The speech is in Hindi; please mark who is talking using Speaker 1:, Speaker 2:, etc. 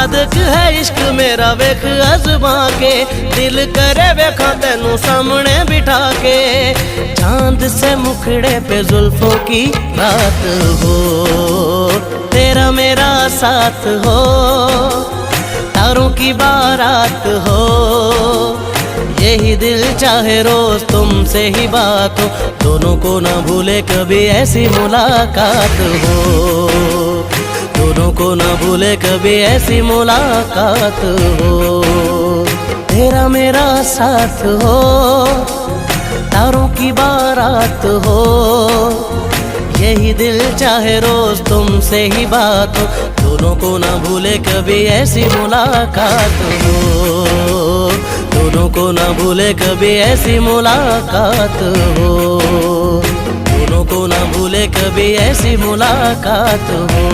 Speaker 1: सादक है इश्क मेरा वेख अजमा के, दिल करे वेखा तेनू सामने बिठा के। चांद से मुखड़े पे जुल्फों की रात हो, तेरा मेरा साथ हो, तारों की बारात हो। यही दिल चाहे रोज तुमसे ही बात हो, दोनों को ना भूले कभी ऐसी मुलाकात हो, दोनों को ना भूले कभी ऐसी मुलाकात हो। तेरा मेरा साथ हो, तारों की बारात हो। यही दिल चाहे रोज तुमसे ही बात हो, दोनों को ना भूले कभी ऐसी मुलाकात हो, दोनों को ना भूले कभी ऐसी मुलाकात हो, दोनों को ना भूले कभी ऐसी मुलाकात हो।